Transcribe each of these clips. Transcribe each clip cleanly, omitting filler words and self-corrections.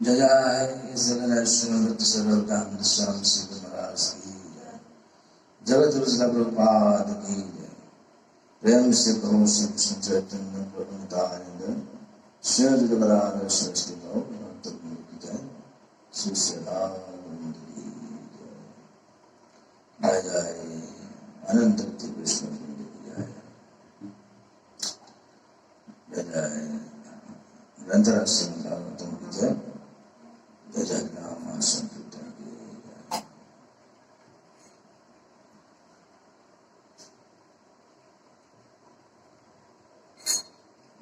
जय सर्वकाम श्याम सिद्ध महाराज की जय। जगत गुरु प्रभुपाद की जय। प्रेम से कहो श्री कृष्ण चैतन्य प्रभु नित्यानंद श्री अद्वैत सरस्वती गौर की जय। श्री सदानंद की जय। जय जय अनंत कृष्ण की जय। जय जय निरंतर संगम की जय। जय जय नाम संकीर्तन की जय।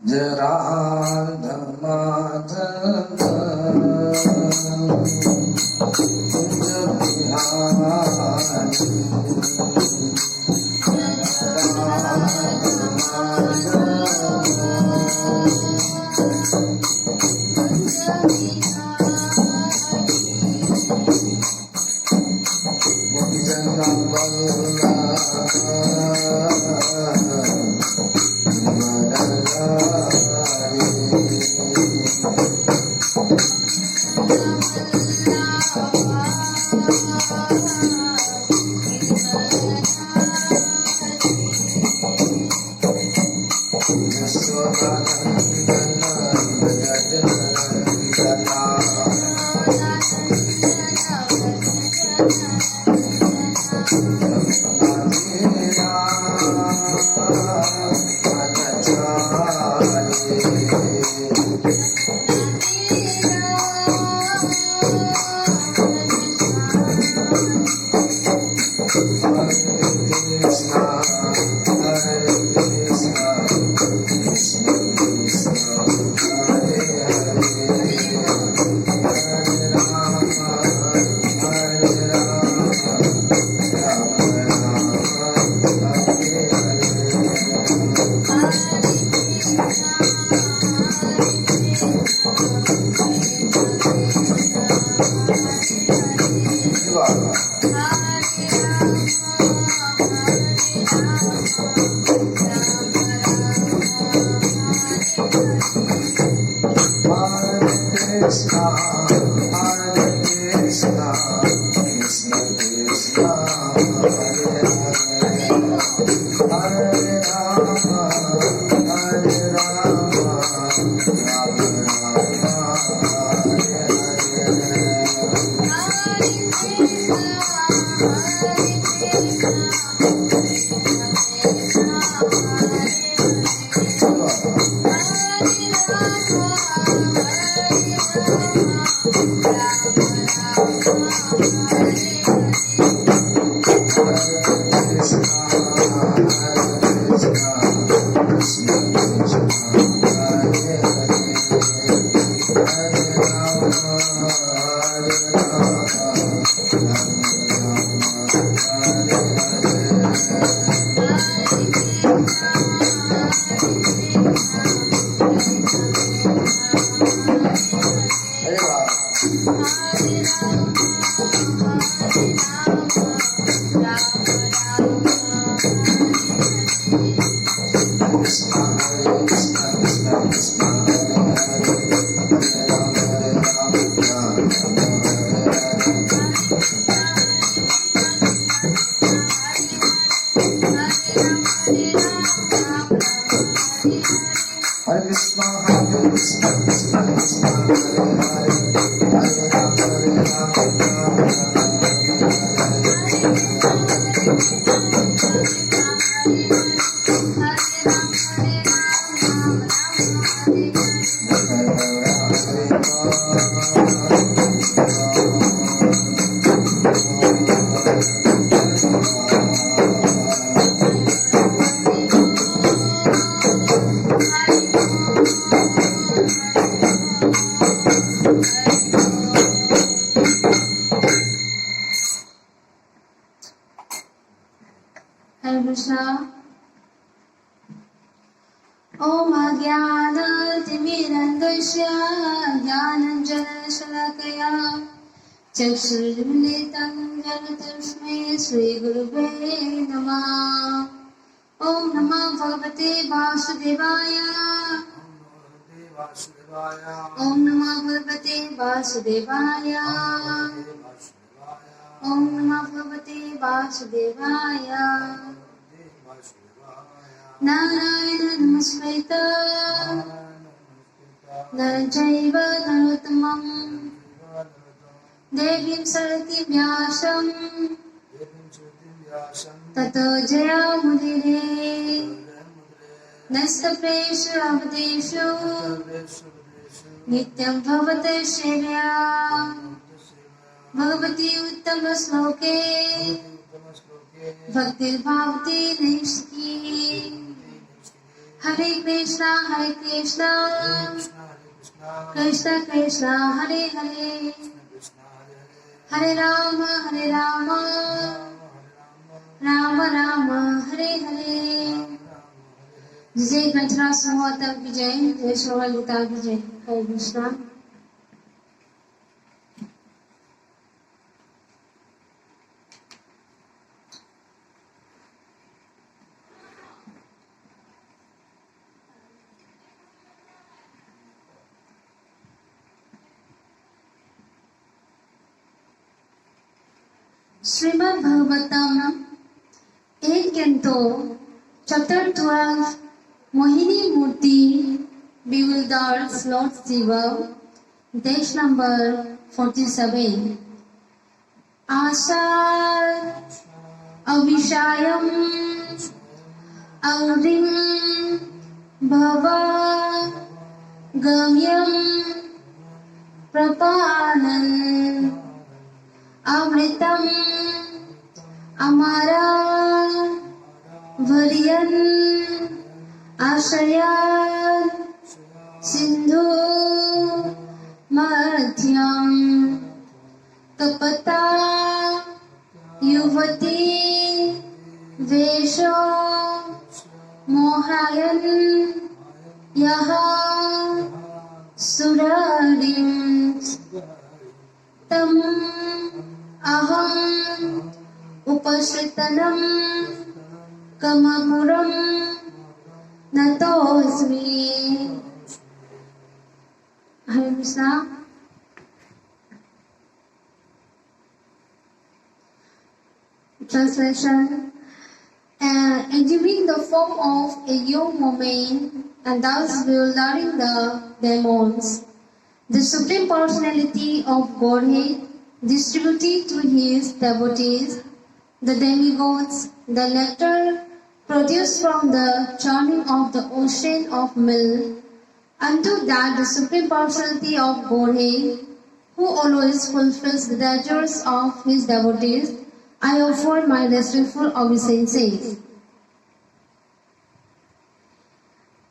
जय राधा माधव कुंज बिहारी चक्षुर्मिलितं येन तस्मै श्रीगुरुवे नमः। ॐ नमो भगवते वासुदेवाय। ओम नमः भगवते वासुदेवाय। ओम नमः भगवते वासुदेवाय। नारायण नमस्कृत नरं चैव नरोत्तमं देवीं सरस्वतीं व्यासं ततो जयामुदीरये। नस्तप्रेषु अवधेषु नित्यं भवते सेव्या भगवती उत्तम श्लोके भक्तिर्भावती नैष्ठी। हरे कृष्णा कृष्ण कृष्ण हरे हरे हरे राम राम राम हरे हरे। जय कंचरा समूहता की जय, जय शोभा गीता की जय। हरे Krishna. Shrimad Bhagavatam 8 canto chapter 12 Mohini Murti bewilders Lord Shiva, text number 47. Asa Avishayam Aurim Bhava Gamyam Prapanan Amritam Amara Variyan Ashaya Sindhu Madhyam Kapata Yuvati Vesho Mohayan Yaha Surarim Tam Aham Upasritanam Kamapuram Natosmi. Hare Krishna. Translation. Exhibiting the form of a young woman and thus bewildering the demons, the Supreme Personality of Godhead distributed to his devotees the demigods, the nectar produced from the churning of the ocean of milk. Unto that the Supreme Personality of Godhead, who always fulfills the desires of his devotees, I offer my respectful obeisances.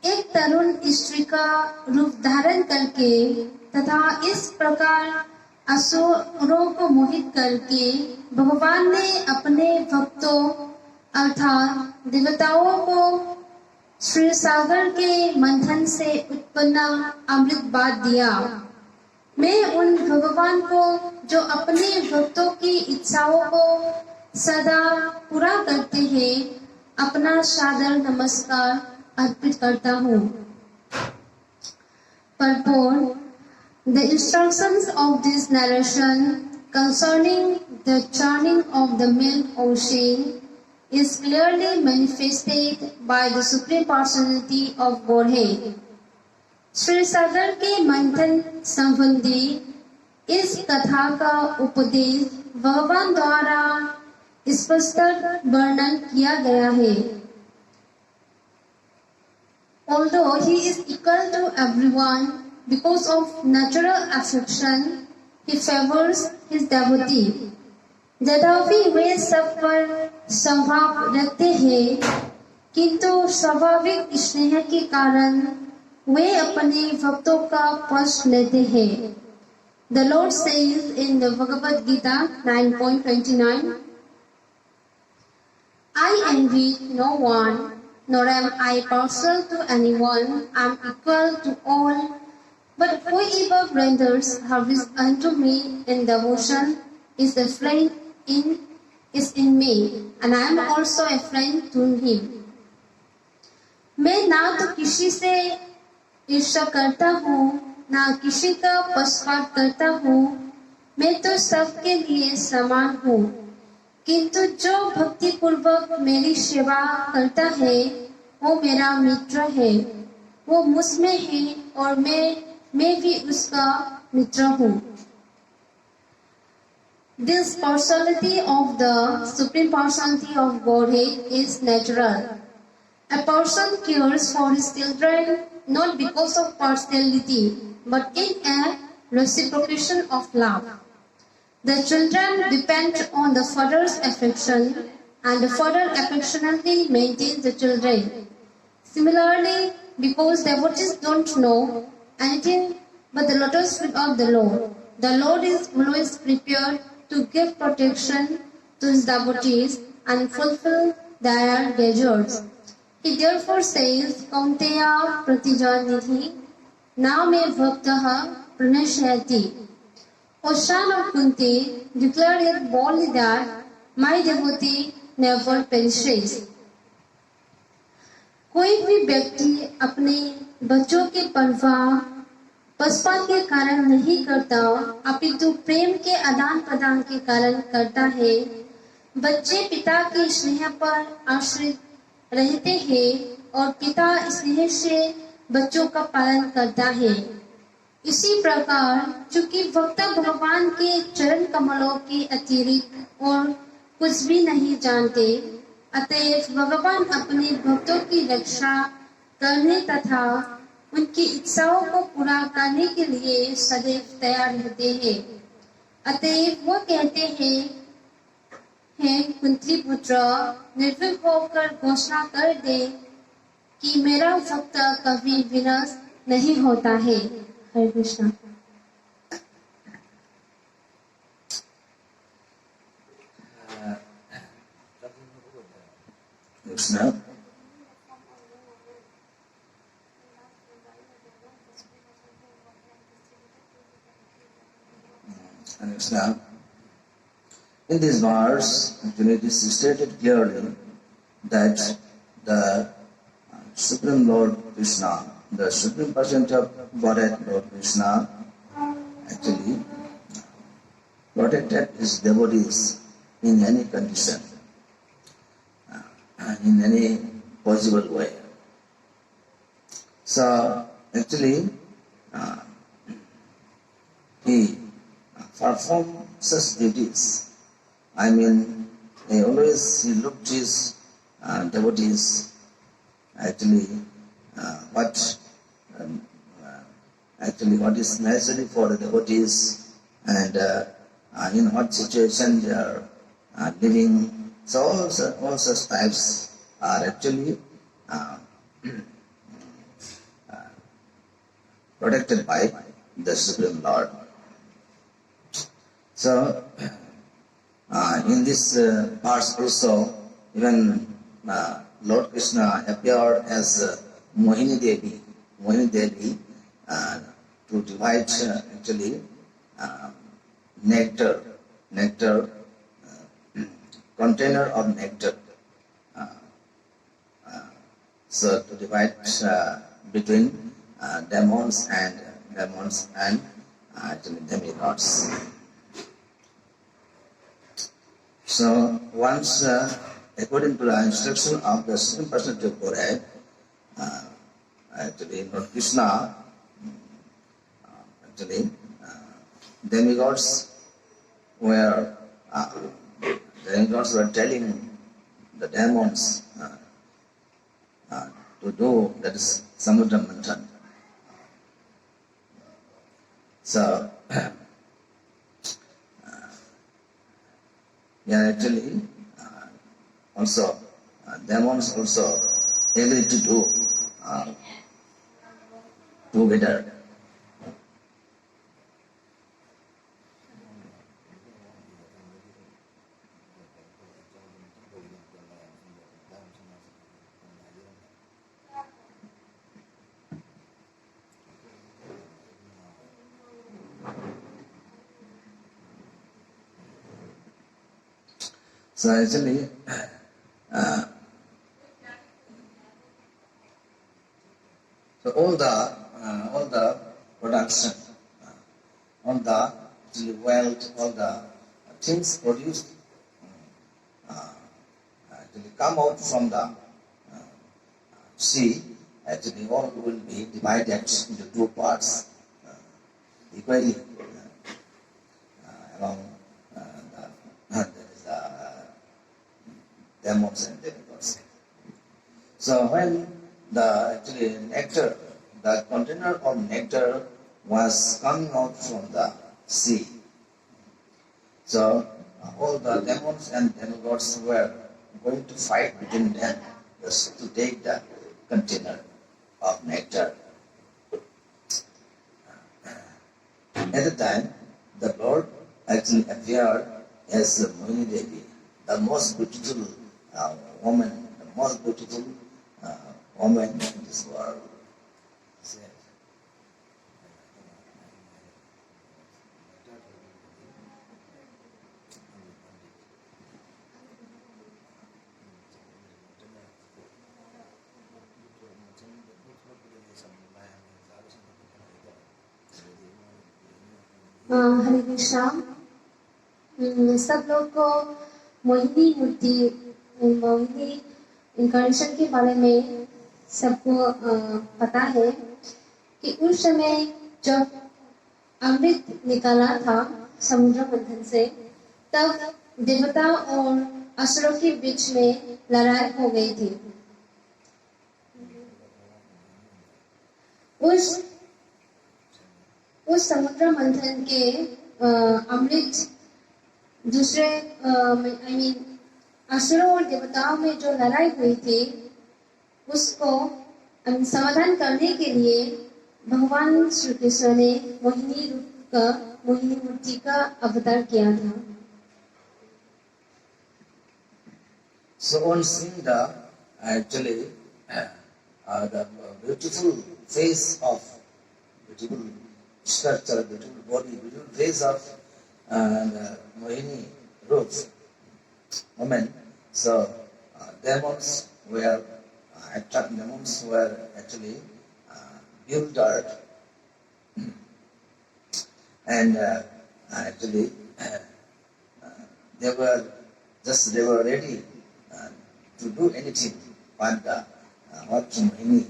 एक तरुण स्त्री का रूप धारण करके तथा इस प्रकार असुरों को मोहित करके भगवान ने अपने भक्तों अर्थात देवताओं को श्री सागर के मंथन से उत्पन्न अमृत बात दिया। मैं उन भगवान को जो अपने भक्तों की इच्छाओं को सदा पूरा करते हैं अपना सादर नमस्कार अर्पित करता हूँ। Purport. The instructions of this narration concerning the churning of the milk ocean is clearly manifested by the Supreme Personality of Godhead. Shri सागर के मंथन संबंधी इस कथा का उपदेश भगवान द्वारा स्पष्ट वर्णन किया गया है। Although he is equal to everyone because of natural affection, he favors his devotee. यद्यपि वे सब पर स्वभाव रखते हैं, किंतु स्वाभाविक स्नेह के कारण वे अपने भक्तों का पक्ष लेते हैं। The Lord says in the Bhagavad Gita 9.29, I envy no one, nor am I partial to anyone. I am equal to all. But whoever renders service unto me in devotion is a friend in me, and I am also a friend to him. मैं ना तो किसी से ईर्ष्या करता हूँ, ना किसी का पक्षपात करता हूँ। मैं तो सबके लिए समान हूँ। किंतु जो भक्ति पूर्वक मेरी सेवा करता है, वो मेरा मित्र है। वो मुझमें है और मैं भी उसका मित्र हूँ। This personality of the Supreme Personality of Godhead is natural. A person cares for his children not because of partiality, but in a reciprocation of love. The children depend on the father's affection, and the father affectionately maintains the children. Similarly, because devotees don't know anything but the lotus feet of the Lord is always prepared to give protection to his devotees and fulfill their desires. He therefore says, Kaunteya Pratijanidhi, na me bhaktaha pranashyati. Oshan of Kunti declared it boldly that my devotee never perishes. कोई भी व्यक्ति अपने बच्चों की परवाह पक्षपात के कारण नहीं करता, अपितु प्रेम के आदान प्रदान के कारण करता है। बच्चे पिता के स्नेह पर आश्रित रहते हैं और पिता स्नेह से बच्चों का पालन करता है। इसी प्रकार चूंकि भक्त भगवान के चरण कमलों के अतिरिक्त और कुछ भी नहीं जानते, अतएव भगवान अपने भक्तों की रक्षा करने तथा उनकी इच्छाओं को पूरा करने के लिए सदैव तैयार रहते हैं। अतएव वो कहते हैं कुंती पुत्र, निर्भीक होकर घोषणा कर दे कि मेरा भक्त कभी विनाश नहीं होता है। हरे Krishna. Krishna. And Krishna. In this verse, actually it is stated clearly that the Supreme Lord Krishna, the Supreme Personality of Godhead Lord Krishna, actually protected his devotees in any condition, in any possible way. So actually he performed such duties. I mean, he looked his devotees actually what is necessary for the devotees and in what situation they are living. So all such types are actually protected by the Supreme Lord. So in this verse also, even Lord Krishna appeared as Mohini Devi to divide actually nectar, container of nectar. So to divide between demons and actually demigods. So once, according to the instruction of the Supreme Personality of Godhead, actually Lord Krishna, demigods were telling the demons to do, that is Samudra Manthan. So yeah, actually also demons also agreed to do together. So actually, so all the production, on the actually wealth, all the things produced actually come out from the sea, actually all will be divided into two parts equally along that is the demons and demigods. So when the actually nectar, the container of nectar was coming out from the sea, so all the demons and demigods were going to fight between them just to take the container of nectar. At the time, the Lord actually appeared as Mohini Devi, the most beautiful woman, the most beautiful woman in this world. हरे कृष्णा। सब लोग को मोहिनी मूर्ति, Mohini incarnation के बारे में सबको पता है कि उस समय जब अमृत निकाला था समुद्र मंथन से, तब देवता और असुरों के बीच में लड़ाई हो गई थी। उस समुद्र मंथन के अमृत दूसरे असुरों और देवताओं में जो लड़ाई हुई थी, उसको समाधान करने के लिए भगवान श्री कृष्ण ने मोहिनी मूर्ति का अवतार किया था। So on seeing the actually the beautiful face of beautiful structure, beautiful body, beautiful face of the Mohini Rup woman, so demons were actually bewildered and actually they were ready to do anything what Mohini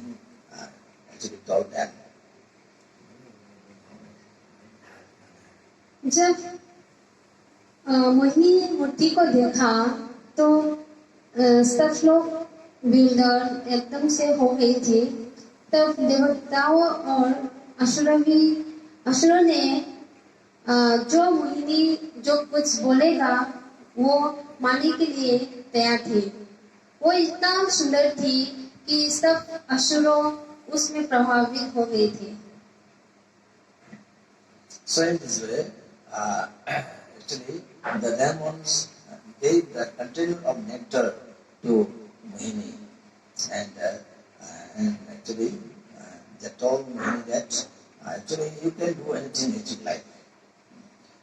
actually told them. जब मोहिनी मूर्ति को देखा तो सब लोग builder एकदम से हो गई थी। तब देवताओं और असुरों ने जो मोहिनी जो कुछ बोलेगा वो मानने के लिए तैयार थे। वो इतना सुंदर थी कि सब असुरों उसमें प्रभावित हो गए थे। So in this way, actually, the demons gave the container of nectar to Mohini, and actually they told Mohini that actually you can do anything that you like.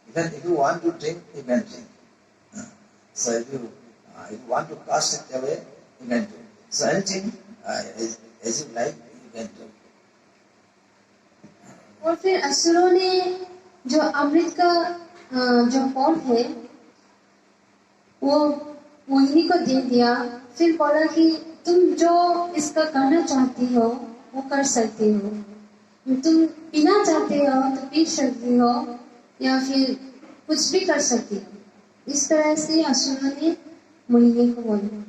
Even if you want to drink, you can drink. So if you want to cast it away, you can do. So anything as you like, you can do. और फिर असुरों ने जो अमृत का जो form है वो मोहिनी को दे दिया। फिर बोला कि तुम जो इसका करना चाहती हो वो कर सकती हो, तुम पीना चाहते हो तो पी सकती हो या फिर कुछ भी कर सकती हो। इस तरह से असुरों ने मोहिनी को बोला।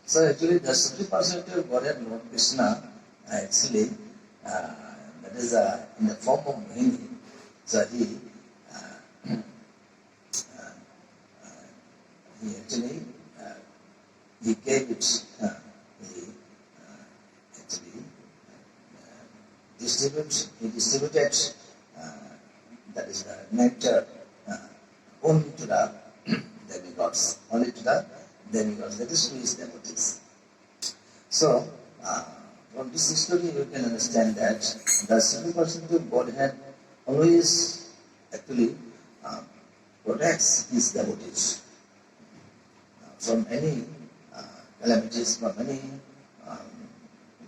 So actually the Supreme Personality of Godhead Lord Krishna actually that is in the form of Mohini. So he actually he gave it he actually distributed that is the nectar only to the demigods, only to the demigods, that is to his devotees. So from this story you can understand that the Supreme Personality of Godhead always actually protects his devotees from any calamities, from any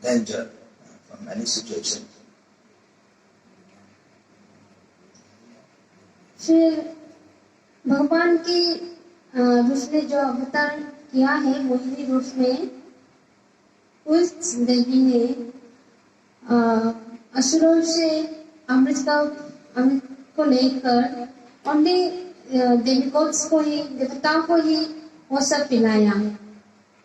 danger, from any situation. फिर भगवान की रूप ने जो अवतार किया है मोहिनी रूप में, उस देवी ने असुरों से अमृत को लेकर ओनली देवताओं को ही वो सब पिलाया।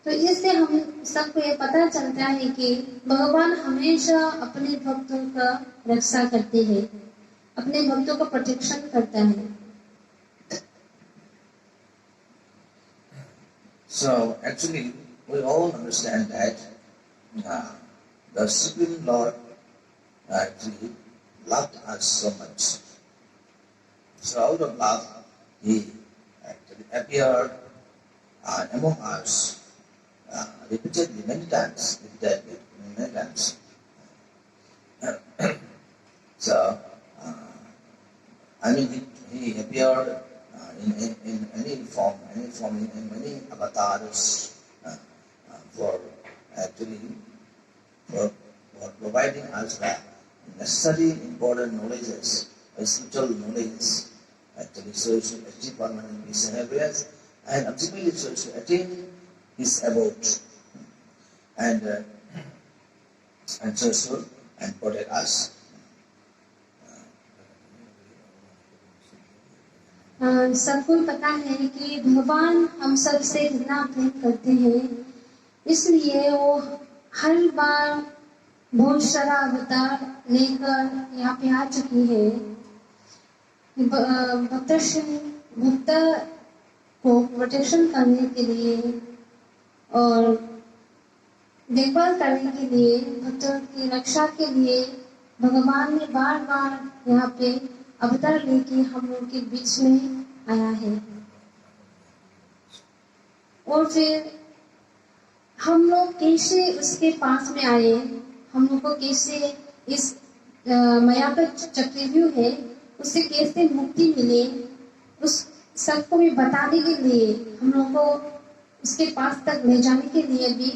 तो इससे हम सबको ये पता चलता है कि भगवान हमेशा अपने भक्तों का रक्षा करते हैं, अपने भक्तों का प्रोटेक्शन करता है। So actually we all understand that the Supreme Lord actually loved us so much. So out of love, He actually appeared among us repeatedly, many times. So, I mean, he appeared in any form, in many avatars for providing us the necessary important knowledges, spiritual knowledge, actually, so you should achieve permanent peace and happiness, and ultimately so you should attain his abode, and so should and protect us. सबको पता है कि भगवान हम सब से कितना प्रेम करते हैं, इसलिए वो हर बार बहुत सारा अवतार लेकर यहाँ पे आ चुकी है। भक्त को प्रोटेक्शन करने के लिए और देखभाल करने के लिए, भक्तों की रक्षा के लिए भगवान ने बार बार यहाँ पे अवतार लेके हम लोग के बीच में आया है। और फिर हम लोग कैसे उसके पास में आए, हम लोग को कैसे इस माया का चक्रव्यूह है उससे कैसे मुक्ति मिले, उस सबको भी बताने के लिए, हम लोग को उसके पास तक ले जाने के लिए भी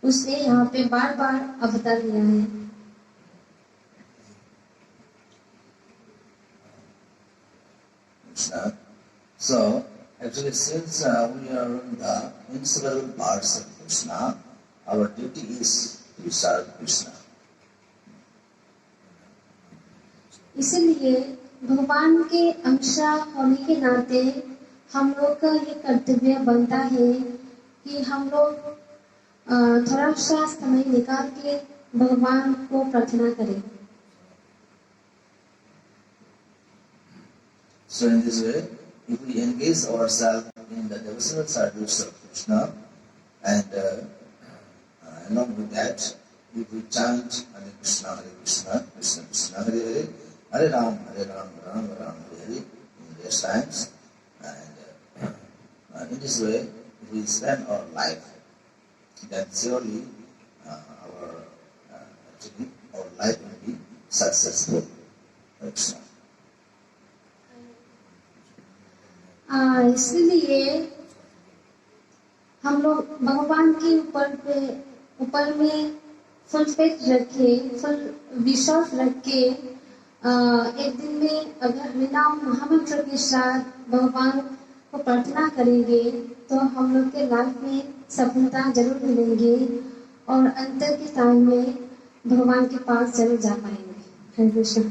उसने यहाँ पे बार बार अवतार लिया है। So, actually, since we are the inseparable parts of Krishna, our duty is to serve Krishna. इसलिए भगवान के अंश होने के नाते हम लोग का ये कर्तव्य बनता है कि हम लोग थोड़ा सा समय निकाल के भगवान को प्रार्थना करें। So in this way, if we engage ourselves in the devotional service of Krishna, and along with that, if we chant Hare Krishna, Krishna Krishna, Hare Hare, Hare Ram, Ram Ram, Hare Hare, in various times, and in this way, if we spend our life, then surely our life will be successful. Krishna. इसलिए हम लोग भगवान के ऊपर में full faith रखे, full विश्वास रख के एक दिन में अगर हरिनाम महामंत्र के साथ भगवान को प्रार्थना करेंगे तो हम लोग के लाइफ में सफलता जरूर मिलेंगे और अंत के टाइम में भगवान के पास जरूर जा पाएंगे। हरे कृष्ण।